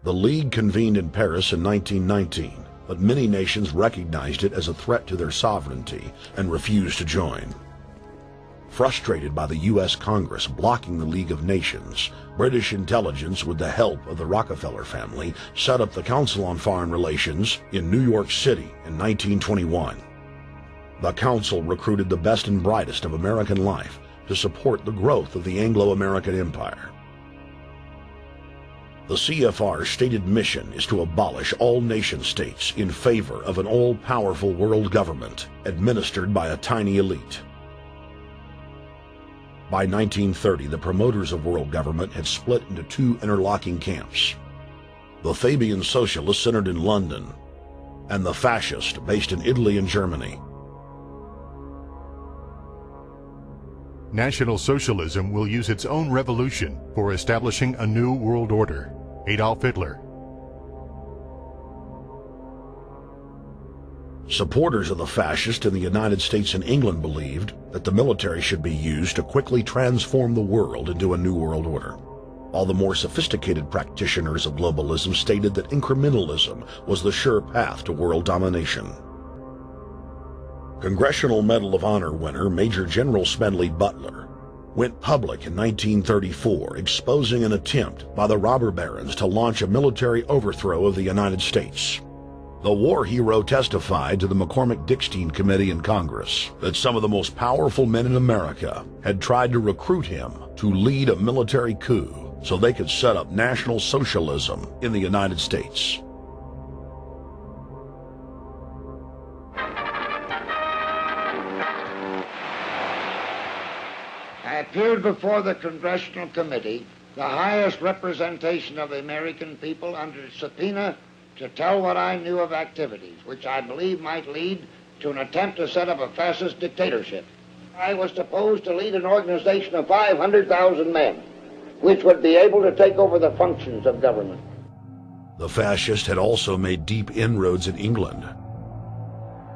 The League convened in Paris in 1919, but many nations recognized it as a threat to their sovereignty and refused to join. Frustrated by the U.S. Congress blocking the League of Nations, British intelligence, with the help of the Rockefeller family, set up the Council on Foreign Relations in New York City in 1921. The council recruited the best and brightest of American life to support the growth of the Anglo-American Empire. The CFR's stated mission is to abolish all nation-states in favor of an all-powerful world government administered by a tiny elite. By 1930, the promoters of world government had split into two interlocking camps: the Fabian socialists centered in London, and the fascist based in Italy and Germany. National Socialism will use its own revolution for establishing a new world order. Adolf Hitler. Supporters of the fascists in the United States and England believed that the military should be used to quickly transform the world into a new world order, while the more sophisticated practitioners of globalism stated that incrementalism was the sure path to world domination. Congressional Medal of Honor winner Major General Smedley Butler went public in 1934, exposing an attempt by the robber barons to launch a military overthrow of the United States. The war hero testified to the McCormick-Dickstein Committee in Congress that some of the most powerful men in America had tried to recruit him to lead a military coup so they could set up National Socialism in the United States. I appeared before the Congressional Committee, the highest representation of the American people, under subpoena to tell what I knew of activities which I believe might lead to an attempt to set up a fascist dictatorship. I was supposed to lead an organization of 500,000 men, which would be able to take over the functions of government. The fascists had also made deep inroads in England.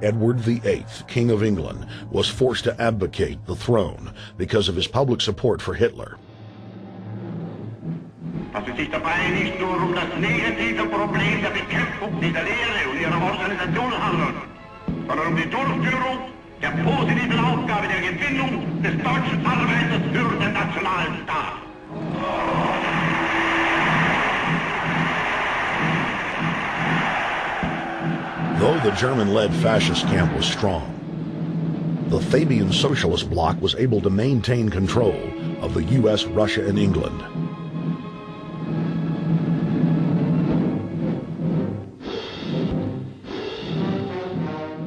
Edward VIII, King of England, was forced to abdicate the throne because of his public support for Hitler. Dass es sich dabei nicht nur das negative Problem der Bekämpfung dieser Lehre und ihrer Organisation handelt, sondern die Durchführung der positiven Aufgabe der Gewinnung des deutschen Arbeiters für den nationalen Staat. Though the German-led fascist camp was strong, the Fabian socialist bloc was able to maintain control of the U.S., Russia, and England.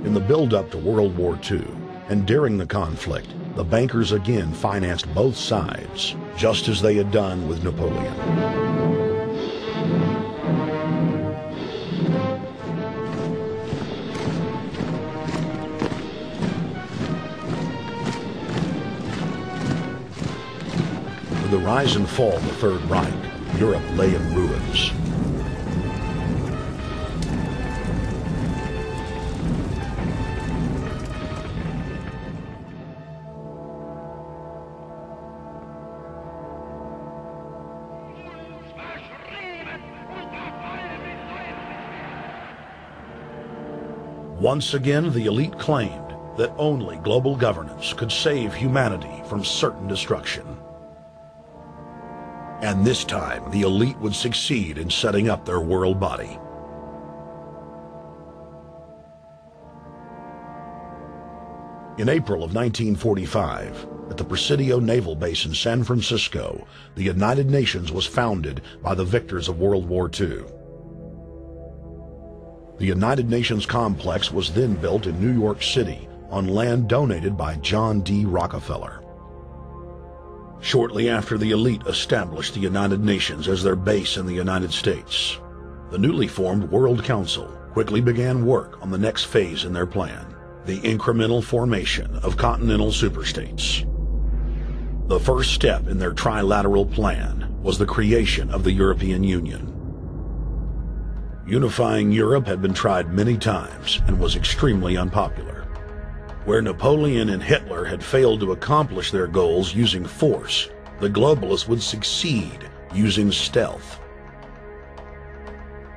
In the build-up to World War II, and during the conflict, the bankers again financed both sides, just as they had done with Napoleon. With the rise and fall of the Third Reich, Europe lay in ruins. Once again, the elite claimed that only global governance could save humanity from certain destruction. And this time, the elite would succeed in setting up their world body. In April of 1945, at the Presidio Naval Base in San Francisco, the United Nations was founded by the victors of World War II. The United Nations complex was then built in New York City on land donated by John D. Rockefeller. Shortly after the elite established the United Nations as their base in the United States, the newly formed World Council quickly began work on the next phase in their plan, the incremental formation of continental superstates. The first step in their trilateral plan was the creation of the European Union. Unifying Europe had been tried many times and was extremely unpopular. Where Napoleon and Hitler had failed to accomplish their goals using force, the globalists would succeed using stealth.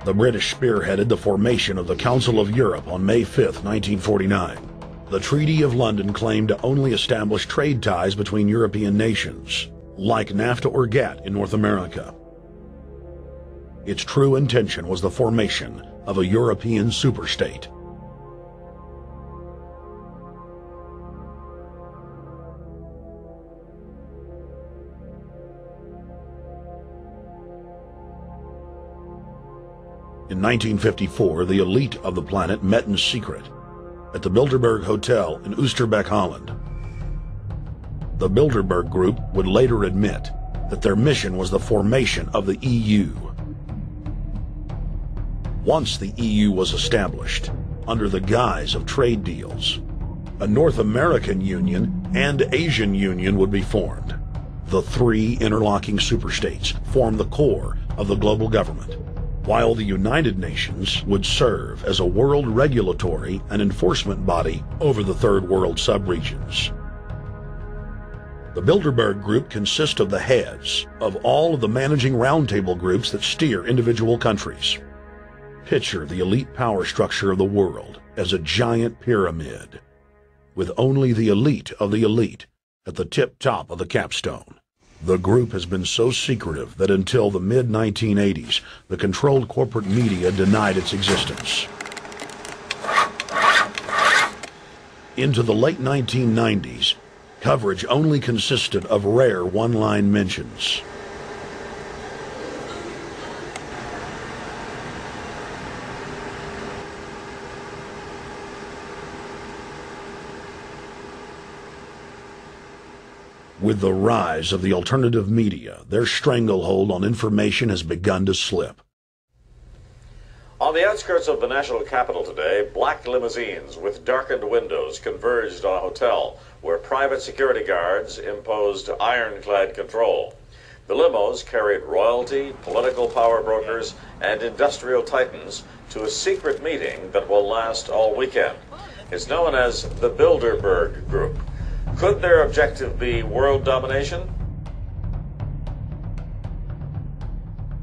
The British spearheaded the formation of the Council of Europe on May 5, 1949. The Treaty of London claimed to only establish trade ties between European nations, like NAFTA or GATT in North America. Its true intention was the formation of a European superstate. In 1954, the elite of the planet met in secret at the Bilderberg Hotel in Oosterbeek, Holland. The Bilderberg Group would later admit that their mission was the formation of the EU. Once the EU was established, under the guise of trade deals, a North American Union and Asian Union would be formed. The three interlocking superstates formed the core of the global government, while the United Nations would serve as a world regulatory and enforcement body over the Third World subregions. The Bilderberg Group consists of the heads of all of the managing roundtable groups that steer individual countries. Picture the elite power structure of the world as a giant pyramid, with only the elite of the elite at the tip-top of the capstone. The group has been so secretive that until the mid-1980s, the controlled corporate media denied its existence. Into the late 1990s, coverage only consisted of rare one-line mentions. With the rise of the alternative media, their stranglehold on information has begun to slip. On the outskirts of the national capital today, black limousines with darkened windows converged on a hotel where private security guards imposed ironclad control. The limos carried royalty, political power brokers, and industrial titans to a secret meeting that will last all weekend. It's known as the Bilderberg Group. Could their objective be world domination?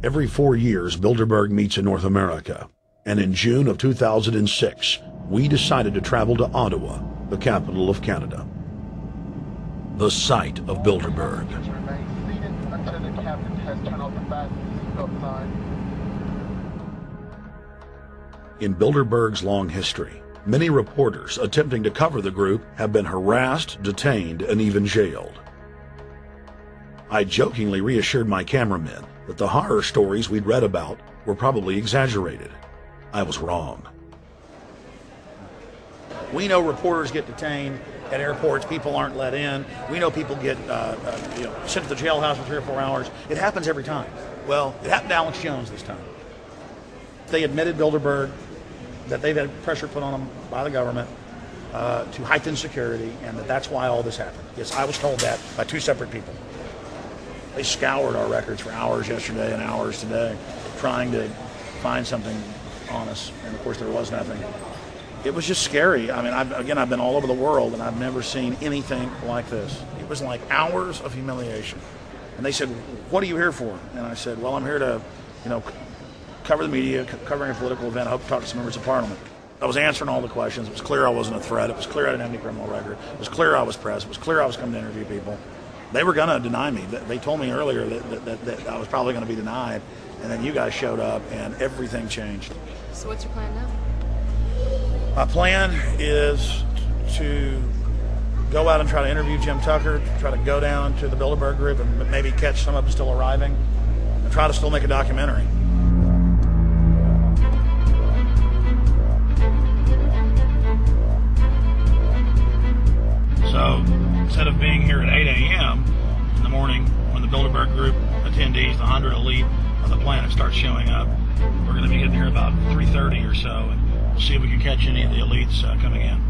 Every 4 years, Bilderberg meets in North America, and in June of 2006, we decided to travel to Ottawa, the capital of Canada. The site of Bilderberg. In Bilderberg's long history, many reporters attempting to cover the group have been harassed, detained, and even jailed. I jokingly reassured my cameramen that the horror stories we'd read about were probably exaggerated. I was wrong. We know reporters get detained at airports, people aren't let in. We know people get sent to the jailhouse for 3 or 4 hours. It happens every time. Well, it happened to Alex Jones this time. They admitted Bilderberg that they've had pressure put on them by the government to heighten security, and that's why all this happened. Yes, I was told that by 2 separate people. They scoured our records for hours yesterday and hours today, trying to find something on us, and of course there was nothing. It was just scary. I mean, I've been all over the world, and I've never seen anything like this. It was like hours of humiliation. And they said, "What are you here for?" And I said, "Well, I'm here to, cover the media, covering a political event. I hope to talk to some members of Parliament." I was answering all the questions. It was clear I wasn't a threat. It was clear I didn't have any criminal record. It was clear I was press. It was clear I was coming to interview people. They were going to deny me. They told me earlier that I was probably going to be denied, and then you guys showed up, and everything changed. So what's your plan now? My plan is to go out and try to interview Jim Tucker, try to go down to the Bilderberg Group and maybe catch some of them still arriving, and try to still make a documentary. So instead of being here at 8 a.m. in the morning when the Bilderberg Group attendees, the 100 elite of the planet, start showing up, we're going to be getting here about 3:30 or so, and we'll see if we can catch any of the elites coming in.